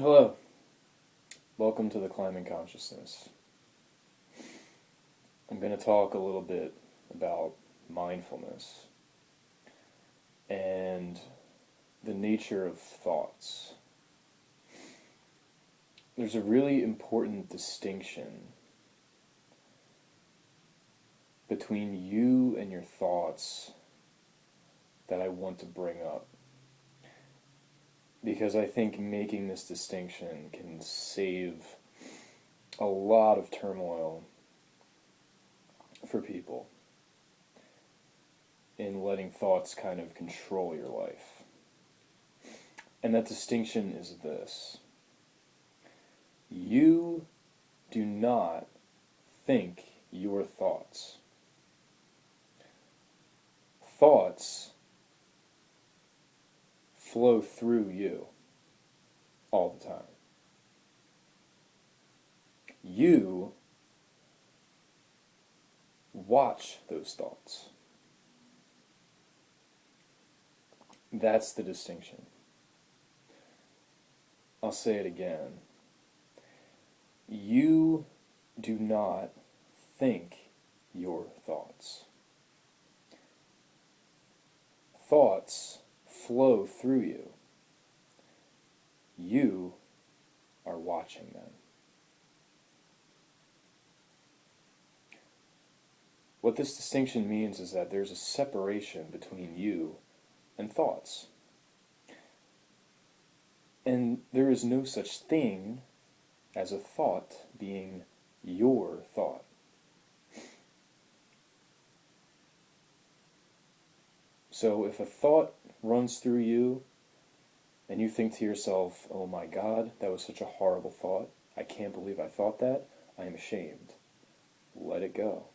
Hello, welcome to the Climbing Consciousness. I'm going to talk a little bit about mindfulness and the nature of thoughts. There's a really important distinction between you and your thoughts that I want to bring up, because I think making this distinction can save a lot of turmoil for people in letting thoughts kind of control your life. And that distinction is this: you do not think your thoughts. Thoughts flow through you all the time. You watch those thoughts. That's the distinction. I'll say it again. You do not think your thoughts. Thoughts flow through you. You are watching them. What this distinction means is that there's a separation between you and thoughts. And there is no such thing as a thought being your thought. So if a thought runs through you and you think to yourself, oh my God, that was such a horrible thought. I can't believe I thought that. I am ashamed. Let it go.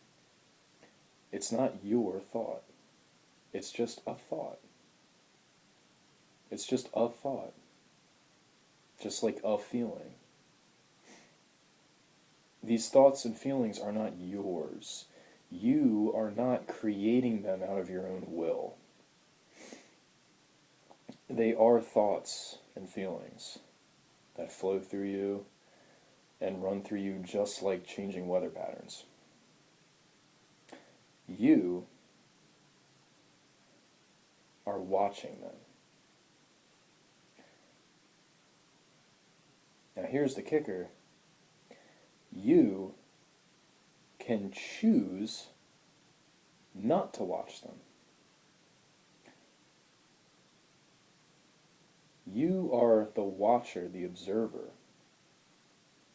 It's not your thought. It's just a thought. It's just a thought. Just like a feeling. These thoughts and feelings are not yours. You are not creating them out of your own will. They are thoughts and feelings that flow through you and run through you just like changing weather patterns. You are watching them. Now here's the kicker. You can choose not to watch them. You are the watcher, the observer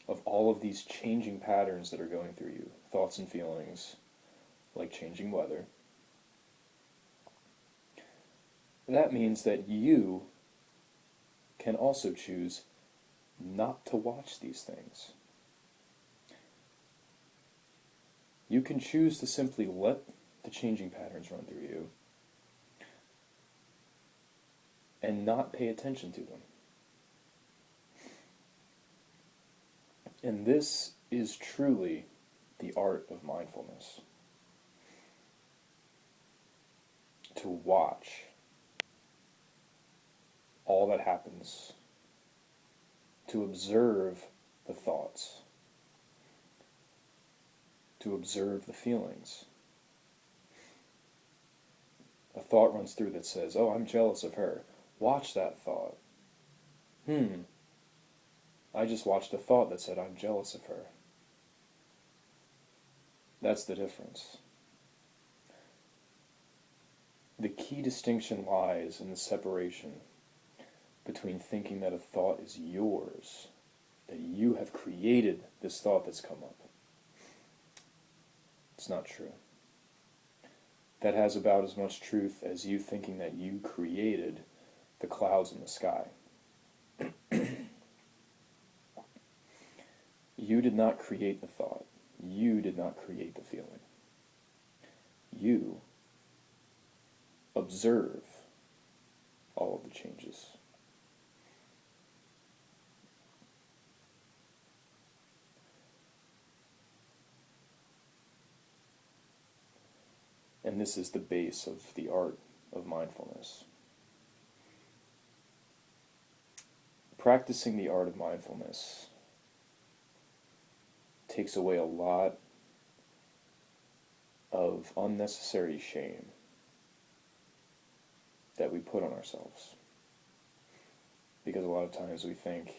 of all of these changing patterns that are going through you, thoughts and feelings, like changing weather. That means that you can also choose not to watch these things. You can choose to simply let the changing patterns run through you and not pay attention to them. And this is truly the art of mindfulness. To watch all that happens, to observe the thoughts, to observe the feelings. A thought runs through that says, oh, I'm jealous of her. Watch that thought. I just watched a thought that said I'm jealous of her. That's the difference. The key distinction lies in the separation between thinking that a thought is yours, that you have created this thought that's come up. It's not true. That has about as much truth as you thinking that you created the clouds in the sky. You did not create the thought. You did not create the feeling. You observe all of the changes. And this is the base of the art of mindfulness. practicing the art of mindfulness takes away a lot of unnecessary shame that we put on ourselves. Because a lot of times we think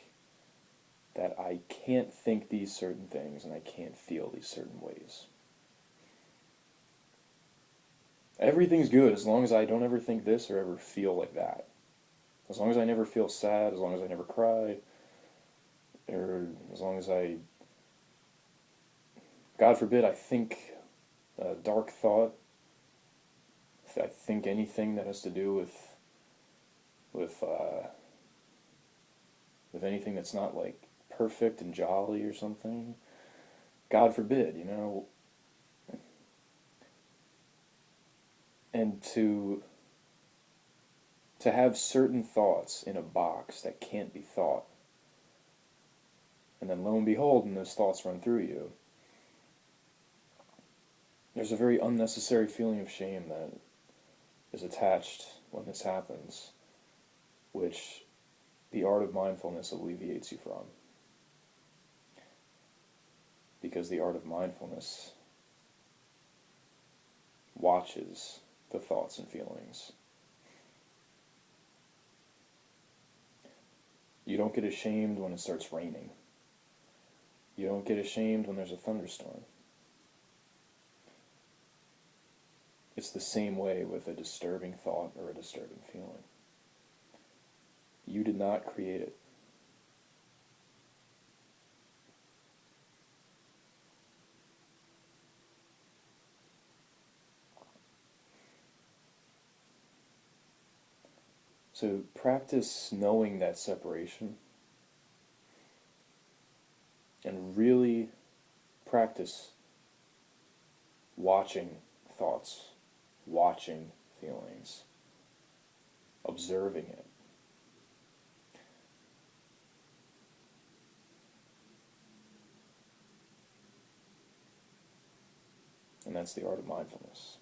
that I can't think these certain things and I can't feel these certain ways. Everything's good as long as I don't ever think this or ever feel like that. As long as I never feel sad, as long as I never cry, or as long as I, God forbid, I think a dark thought, if I think anything that has to do with anything that's not like perfect and jolly or something, God forbid, you know. And to have certain thoughts in a box that can't be thought, and then lo and behold, when those thoughts run through you, there's a very unnecessary feeling of shame that is attached when this happens, which the art of mindfulness alleviates you from. Because the art of mindfulness watches the thoughts and feelings. You don't get ashamed when it starts raining. You don't get ashamed when there's a thunderstorm. It's the same way with a disturbing thought or a disturbing feeling. You did not create it. So practice knowing that separation and really practice watching thoughts, watching feelings, observing it. And that's the art of mindfulness.